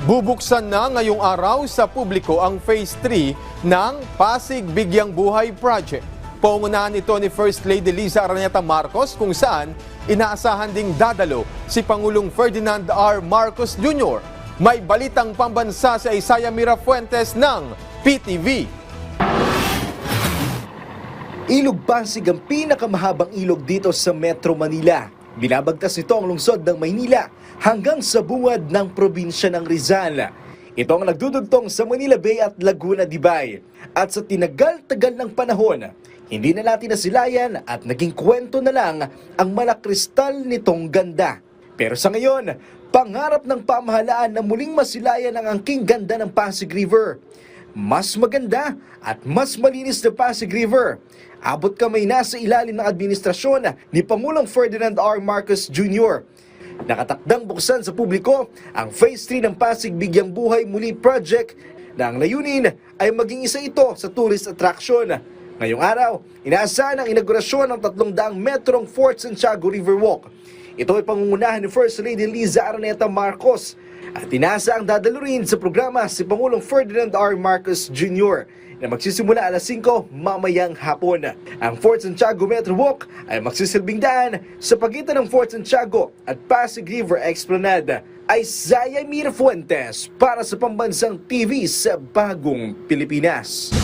Bubuksan na ngayong araw sa publiko ang Phase 3 ng Pasig Bigyang Buhay Project. Pangunahan ito ni First Lady Liza Araneta Marcos kung saan inaasahan ding dadalo si Pangulong Ferdinand R. Marcos Jr. May balitang pambansa sa Isaya Mirafuentes ng PTV. Ilog Pasig ang pinakamahabang ilog dito sa Metro Manila. Binabagtas nito ang lungsod ng Maynila hanggang sa bungad ng probinsya ng Rizal. Ito ang nagdudugtong sa Manila Bay at Laguna de Bay. At sa tinagal-tagal ng panahon, hindi na natin nasilayan at naging kwento na lang ang malakristal nitong ganda. Pero sa ngayon, pangarap ng pamahalaan na muling masilayan ang angking ganda ng Pasig River. Mas maganda at mas malinis na Pasig River. Abot kamay na sa ilalim ng administrasyon ni Pangulong Ferdinand R. Marcos Jr. Nakatakdang buksan sa publiko ang Phase 3 ng Pasig Bigyang Buhay Muli Project na ang layunin ay maging isa ito sa tourist attraction. Ngayong araw, inaasahan ang inaugurasyon ng 300 metrong Fort Santiago River Walk. Ito ay pangungunahan ni First Lady Liza Araneta Marcos at inaasa ang dadalo rin sa programa si Pangulong Ferdinand R. Marcos Jr. na magsisimula alas 5 mamayang hapon. Ang Fort Santiago Metro Walk ay magsisilbing daan sa pagitan ng Fort Santiago at Pasig River Esplanade. Isaya Mirafuentes para sa Pambansang TV sa Bagong Pilipinas.